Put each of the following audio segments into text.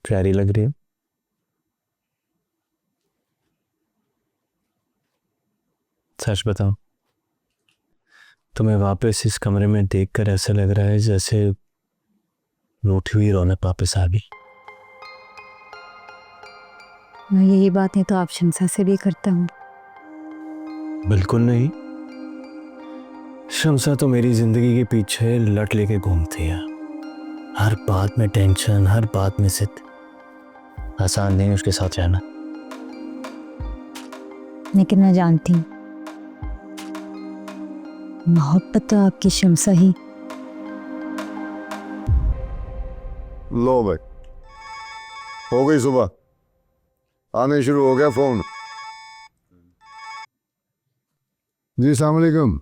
प्यारी लग रही हो। सच बताओ, तुम्हें वापस इस कमरे में देखकर ऐसा लग रहा है जैसे रूठी हुई रौनक वापस आ गई। यही बातें तो आप शमसा से भी करता हूँ। बिल्कुल नहीं, शमसा तो मेरी जिंदगी के पीछे लट लेके घूमती है। हर बात में टेंशन, हर बात में जिद। आसान नहीं उसके साथ रहना। लेकिन मैं जानती हूँ मोहब्बत तो आपकी शमसा ही। लो भाई, हो गई सुबह, आने शुरू हो गया फोन। जी अस्सलाम वालेकुम।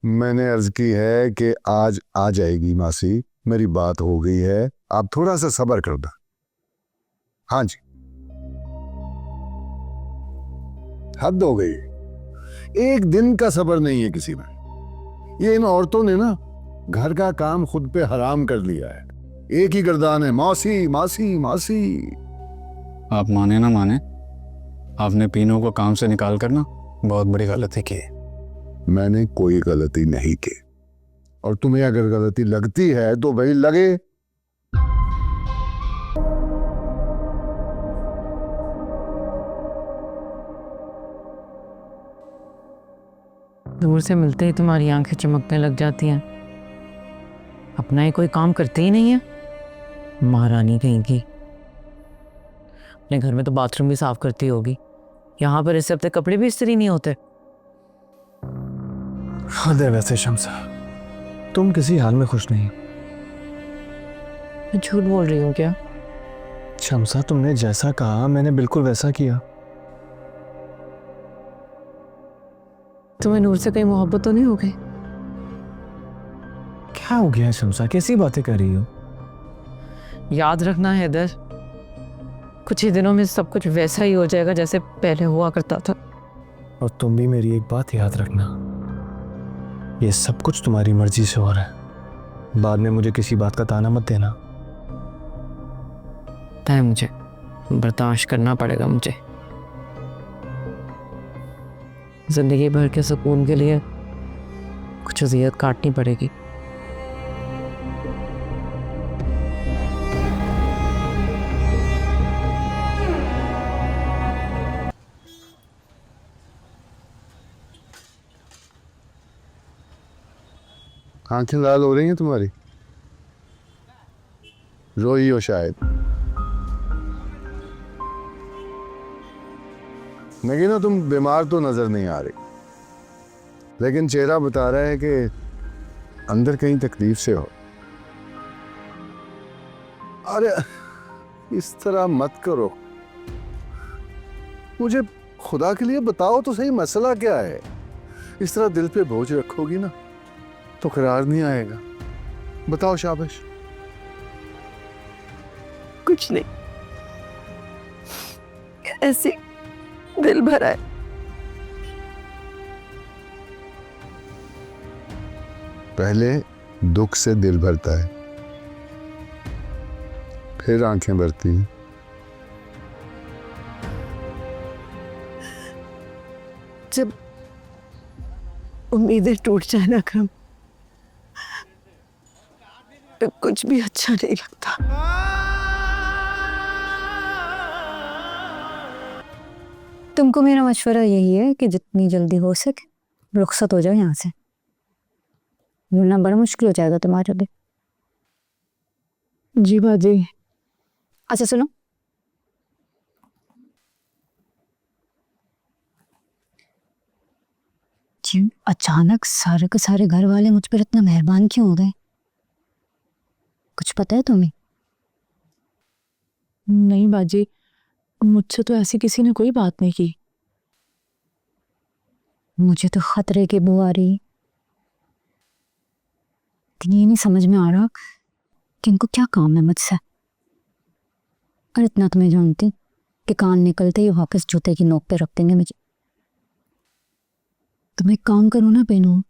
मैंने अर्ज की है कि आज आ जाएगी मासी, मेरी बात हो गई है, आप थोड़ा सा सब्र कर दो। हाँ जी, हद हो गई, एक दिन का सब्र नहीं है किसी में। ये इन औरतों ने ना घर का काम खुद पे हराम कर लिया है। एक ही गर्दान है, मौसी मासी मासी। आप माने ना माने, आपने पीनों को काम से निकाल कर ना बहुत बड़ी गलती की। मैंने कोई गलती नहीं की, और तुम्हें अगर गलती लगती है तो भाई लगे। दूर से मिलते ही तुम्हारी आंखें चमकने लग जाती हैं। अपना ही कोई काम करते ही नहीं है, महारानी कहीं की। अपने घर में तो बाथरूम भी साफ करती होगी, यहाँ पर इस हफ्ते कपड़े भी इस्त्री नहीं होते। हद है वैसे शमसा, तुम किसी हाल में खुश नहीं हो। मैं झूठ बोल रही हूँ क्या? शमसा, तुमने जैसा कहा मैंने बिल्कुल वैसा किया। तुम्हें नूर से कहीं मोहब्बत तो नहीं हो गई? क्या हो गया शमसा, कैसी बातें कर रही हो? याद रखना हैदर, कुछ ही दिनों में सब कुछ वैसा ही हो जाएगा जैसे पहले हुआ करता था। और तुम भी मेरी एक बात याद रखना, ये सब कुछ तुम्हारी मर्जी से हो रहा है। बाद में मुझे किसी बात का ताना मत देना। पता है, मुझे बर्दाश्त करना पड़ेगा। मुझे जिंदगी भर के सुकून के लिए कुछ अज़ियत काटनी पड़ेगी। आंखें लाल हो रही हैं तुम्हारी, रोई हो शायद। नगीना, तुम बीमार तो नजर नहीं आ रही, लेकिन चेहरा बता रहा है कि अंदर कहीं तकलीफ से हो। अरे इस तरह मत करो, मुझे खुदा के लिए बताओ तो सही, मसला क्या है? इस तरह दिल पे बोझ रखोगी ना तो करार नहीं आएगा। बताओ शाबाश। कुछ नहीं, ऐसे दिल भरा है। पहले दुख से दिल भरता है, फिर आंखें भरती हैं। जब उम्मीदें टूट जाए ना कम, तो कुछ भी अच्छा नहीं लगता। तुमको मेरा मशवरा यही है कि जितनी जल्दी हो सके रुखसत हो जाओ यहाँ से, मिलना बड़ा मुश्किल हो जाएगा तुम्हारे लिए। जी बाजी। अच्छा सुनो, जी अचानक सारे के सारे घर वाले मुझ पर इतना मेहरबान क्यों हो गए? कुछ पता है तुम्हें? नहीं बाजी, मुझसे तो ऐसी किसी ने कोई बात नहीं की। मुझे तो खतरे की बू आ रही है। लेकिन ये नहीं समझ में आ रहा कि इनको क्या काम है मुझसे। और इतना तो मैं जानती कि कान निकलते ही वापस जूते की नोक पे रख देंगे मुझे। तुम एक काम करो ना बेनू,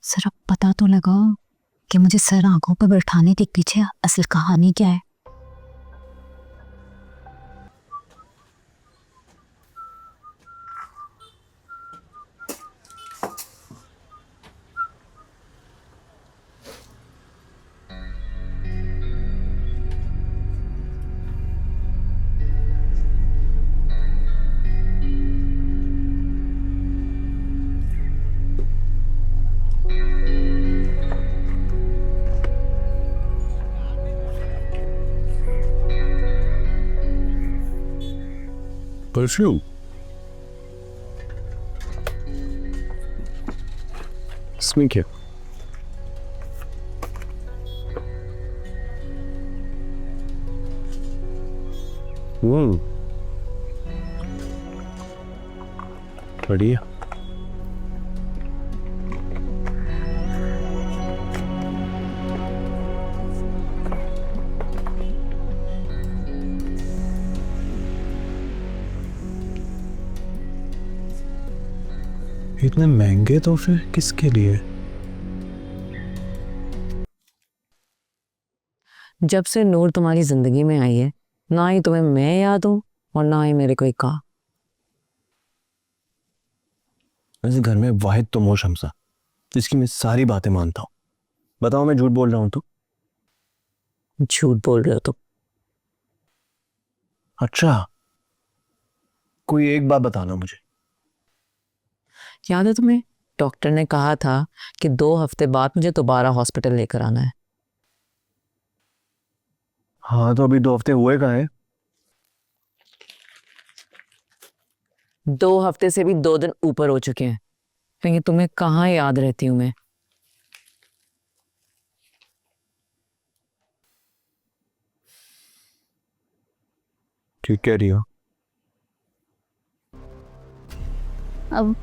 जरा पता तो लगाओ कि मुझे सर आंखों पर बैठाने के पीछे असल कहानी क्या है। परफ्यूम? इसमें क्या? बढ़िया। इतने महंगे तोहफे किसके लिए? जब से नूर तुम्हारी जिंदगी में आई है, ना ही तुम्हें मैं याद हूं और ना ही मेरे कोई का। इस घर में वाहिद तुम हो शम्सा, जिसकी मैं सारी बातें मानता हूँ। बताओ मैं झूठ बोल रहा हूँ तो? झूठ बोल रहे हो तुम। अच्छा, कोई एक बात बताना मुझे। याद है तुम्हें, डॉक्टर ने कहा था कि 2 हफ्ते बाद मुझे दोबारा हॉस्पिटल लेकर आना है। हाँ, तो अभी 2 हफ्ते हुए कहाँ हैं? 2 हफ्ते से भी 2 दिन ऊपर हो चुके हैं। कहीं तुम्हें कहाँ याद रहती हूँ मैं। ठीक कह रही हो। अब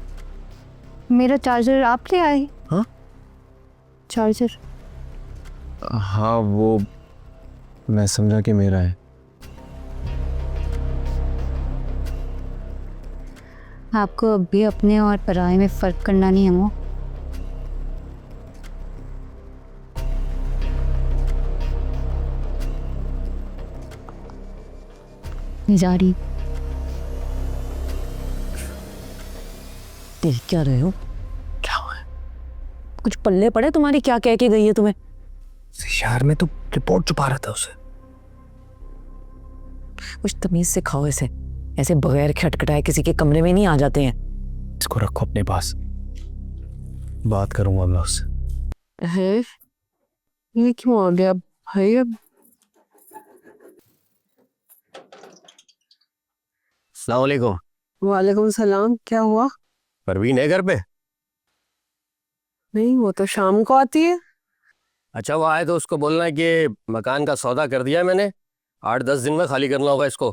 मेरा चार्जर आप ले आए? हाँ? चार्जर? हाँ, वो मैं समझा कि मेरा है। आपको अब भी अपने और पराये में फर्क करना नहीं है वो? जा रही देख क्या रहे हो? क्या हुआ? कुछ पल्ले पड़े तुम्हारी? क्या कह के गई है तुम्हें? यार मैं तो रिपोर्ट छुपा रहा था उसे। कुछ तमीज से खाओ इसे। ऐसे बगैर खटखटाए किसी के कमरे में नहीं आ जाते हैं। इसको रखो अपने पास, बात करूंगा मैं उससे। है ये क्यों आ गया भाई? अब अस्सलाम वालेकुम। वालेकुम सलाम। क्या हुआ? परवीन है घर पे? नहीं, वो तो शाम को आती है। अच्छा, वो आए तो उसको बोलना है कि मकान का सौदा कर दिया है मैंने, 8-10 दिन में खाली करना होगा इसको।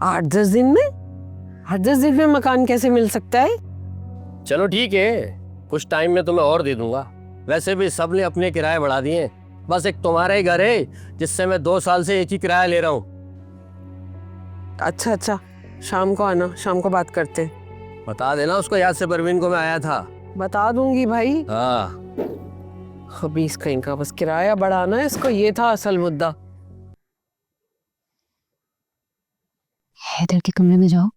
8-10 दिन में? 8-10 दिन में मकान कैसे मिल सकता है? चलो ठीक है, कुछ टाइम में तुम्हें और दे दूंगा। वैसे भी सब ने अपने किराए बढ़ा दिए हैं, बस एक तुम्हारा ही घर है जिससे मैं 2 साल से एक ही किराया ले रहा हूँ। अच्छा अच्छा, शाम को आना, शाम को बात करते। बता देना उसको याद से परवीन को मैं आया था। बता दूंगी भाई। हाँ, खबीस कहीं का, बस किराया बढ़ाना है इसको, ये था असल मुद्दा। हैदर के कमरे में जाओ,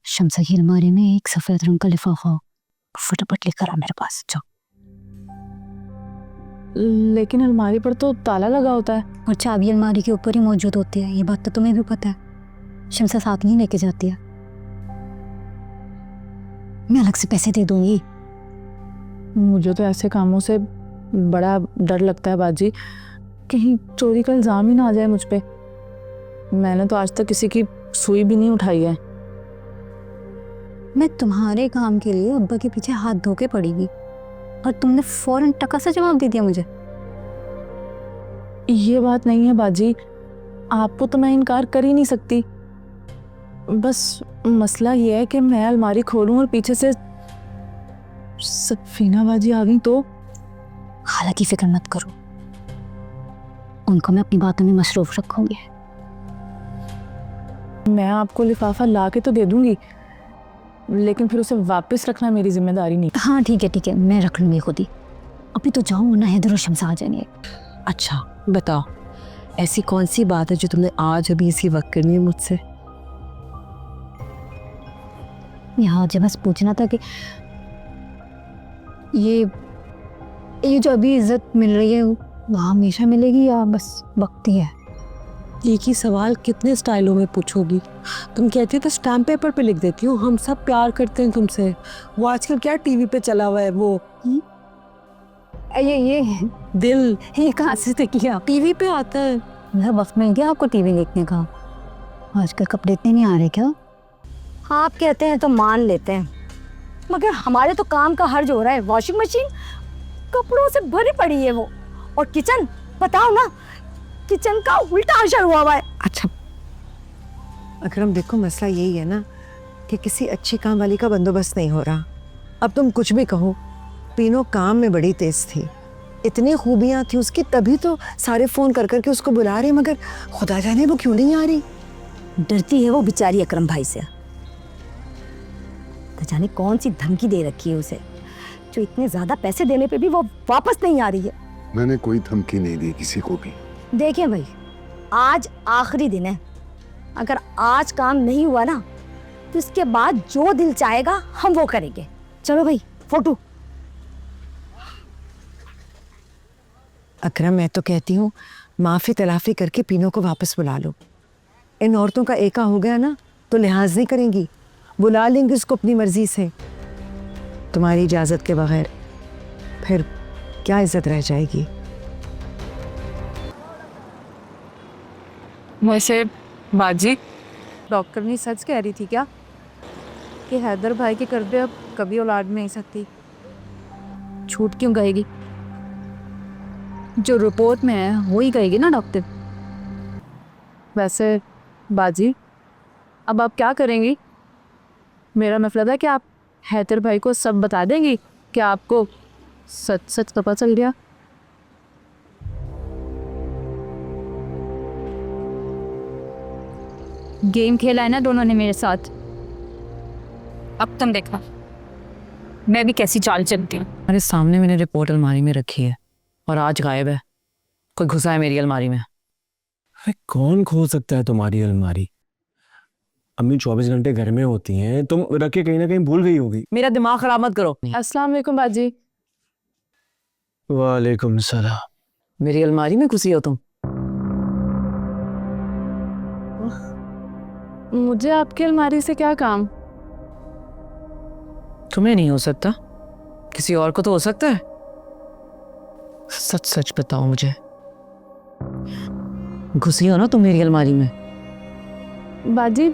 शम्सा की अलमारी में एक सफेद रंग का लिफाफा हो, फटाफट लेकर आ मेरे पास। जाओ। लेकिन अलमारी पर तो ताला लगा होता है। और चाबी अलमारी के ऊपर ही मौजूद होती है, ये बात तो तुम्हें भी पता है। शम्सा साथ नहीं लेके जाती है। मैं अलग से पैसे दे दूंगी। मुझे तो ऐसे कामों से बड़ा डर लगता है बाजी, कहीं चोरी का इल्जाम ही ना आ जाए मुझ पे। मैंने तो आज तक किसी की सुई भी नहीं उठाई है। मैं तुम्हारे काम के लिए अब्बा के पीछे हाथ धो के पड़ेगी और तुमने फौरन टका सा जवाब दे दिया मुझे। ये बात नहीं है बाजी, आपको तो मैं इनकार कर ही नहीं सकती। बस मसला ये है कि मैं अलमारी खोलूं और पीछे से सफीना बाजी आ गई तो। हालांकि फिक्र मत करो, उनको मैं अपनी बातों में मसरूफ रखूंगी। मैं आपको लिफाफा ला के तो दे दूंगी, लेकिन फिर उसे वापस रखना मेरी जिम्मेदारी नहीं। हाँ ठीक है, मैं रख लूँगी खुद ही। अभी तो जाऊँ वरना हैदर और शम्स आ जाएंगे। अच्छा बताओ, ऐसी कौन सी बात है जो तुमने आज अभी इसी वक्त करनी है मुझसे? यहाँ मुझे बस पूछना था कि ये जो अभी इज्जत मिल रही है वो हमेशा मिलेगी या बस वक्त ही है? एक ही सवाल कितने स्टाइलों में पूछोगी? तुम कहती हो तो स्टैम्प पेपर पे लिख देती हूँ, हम सब प्यार करते हैं तुमसे। वो आजकल क्या टीवी पे चला हुआ है वो ये दिल, ये कहाँ से तक किया? टीवी पे आता है। मेरा वक्त मिल गया आपको टीवी देखने का? आजकल कपड़े इतने नहीं आ रहे क्या? आप कहते हैं तो मान लेते हैं, मगर हमारे तो काम का हर्ज हो रहा है। वॉशिंग मशीन कपड़ों से भरी पड़ी है वो, और किचन बताओ ना, किचन का उल्टा असर हुआ है। अच्छा अकरम, देखो मसला यही है ना कि किसी अच्छी काम वाली का बंदोबस्त नहीं हो रहा। अब तुम कुछ भी कहो, पीनो काम में बड़ी तेज थी, इतनी खूबियाँ थी उसकी, तभी तो सारे फ़ोन कर करके उसको बुला रहे, मगर खुदा जाने वो क्यों नहीं आ रही। डरती है वो बेचारी अकरम भाई से। न जाने कौन सी धमकी दे रखी है उसे, जो इतने ज्यादा पैसे देने पे भी वो वापस नहीं आ रही है। मैंने कोई धमकी नहीं दी किसी को भी। देखिए भाई, आज आखिरी दिन है, अगर आज काम नहीं हुआ ना तो इसके बाद जो दिल चाहेगा हम वो करेंगे। चलो भाई फोटो। अकरम, मैं तो कहती हूँ माफ़ी तलाफ़ी करके पीनो को वापस बुला लो। इन औरतों का एका हो गया ना तो लिहाज नहीं करेंगी, बुला लेंगी उसको अपनी मर्जी से, तुम्हारी इजाज़त के बगैर। फिर क्या इज्जत रह जाएगी। वैसे बाजी, डॉक्टर ने सच कह रही थी क्या कि हैदर भाई के करते अब कभी औलाद नहीं सकती? छूट क्यों गएगी? जो रिपोर्ट में है वो ही कहेगी ना डॉक्टर। वैसे बाजी, अब आप क्या करेंगी? मेरा मतलब है कि आप हैदर भाई को सब बता देंगी कि आपको सच सच पता चल गया? गेम खेला है ना दोनों ने मेरे साथ, अब तुम देखना मैं भी कैसी चाल चलती हूँ। अरे सामने मैंने रिपोर्ट अलमारी में रखी है और आज गायब है। कोई घुसा है मेरी अलमारी में। अरे कौन खोल सकता है तुम्हारी अलमारी? अम्मी 24 घंटे घर में होती हैं, तुम रख के कहीं ना कहीं भूल गई होगी। मेरा दिमाग खराब मत करो। अस्सलाम वालेकुम बाजी। वालेकुम सलाम। मेरी अलमारी में घुसी हो तुम? मुझे आपकी अलमारी से क्या काम? तुम्हें नहीं हो सकता, किसी और को तो हो सकता है। सच सच बताओ मुझे, घुसी हो ना तुम मेरी अलमारी में? बाजी,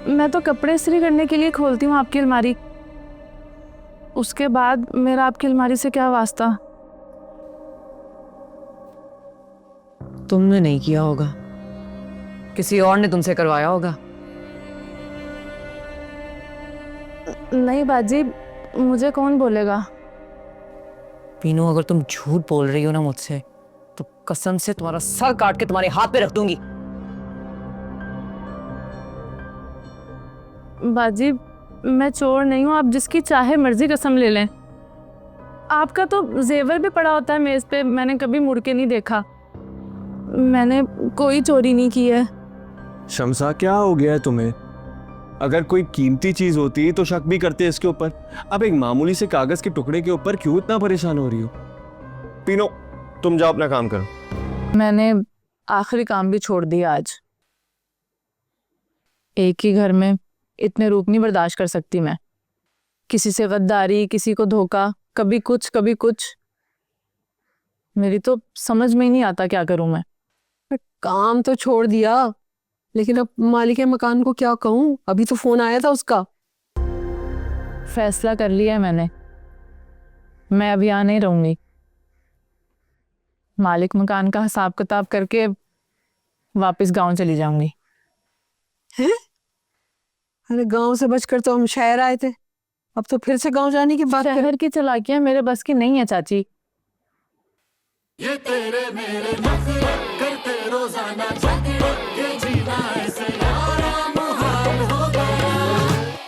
मैं तो कपड़े इस्त्री करने के लिए खोलती हूँ आपकी अलमारी, उसके बाद मेरा आपकी अलमारी से क्या वास्ता? तुमने नहीं किया होगा, किसी और ने तुमसे करवाया होगा। नहीं बाजी, मुझे कौन बोलेगा? पीनू, अगर तुम झूठ बोल रही हो ना मुझसे तो कसम से तुम्हारा सर काट के तुम्हारे हाथ पे रख दूंगी। बाजी, मैं चोर नहीं हूँ, आप जिसकी चाहे मर्जी कसम ले लें। आपका तो जेवर भी पड़ा होता है मेज पे, मैंने कभी मुड़ के नहीं देखा। मैंने कोई चोरी नहीं की है। शमसा, क्या हो गया है तुम्हें? अगर कोई कीमती चीज होती तो शक भी करते इसके ऊपर। अब एक मामूली से कागज के टुकड़े के ऊपर क्यों इतना परेशान हो रही हो? पीनो, तुम जाओ अपना काम करो। मैंने आखिरी काम भी छोड़ दिया आज। एक ही घर में इतने रूप नहीं बर्दाश्त कर सकती मैं। किसी से गद्दारी, किसी को धोखा, कभी कुछ कभी कुछ। मेरी तो समझ में ही नहीं आता क्या करूं मैं। काम तो छोड़ दिया, लेकिन अब मालिक मकान को क्या कहूँ? अभी तो फोन आया था उसका। फैसला कर लिया है मैंने, मैं अब यहाँ नहीं रहूंगी। मालिक मकान का हिसाब किताब करके वापस गांव चली जाऊंगी। हैं? अरे गांव से बचकर तो हम शहर आए थे, अब तो फिर से गांव जाने की बात कर। शहर की चालाकियां मेरे बस की नहीं है चाची। ये तेरे मेरे नखरे करते रोजाना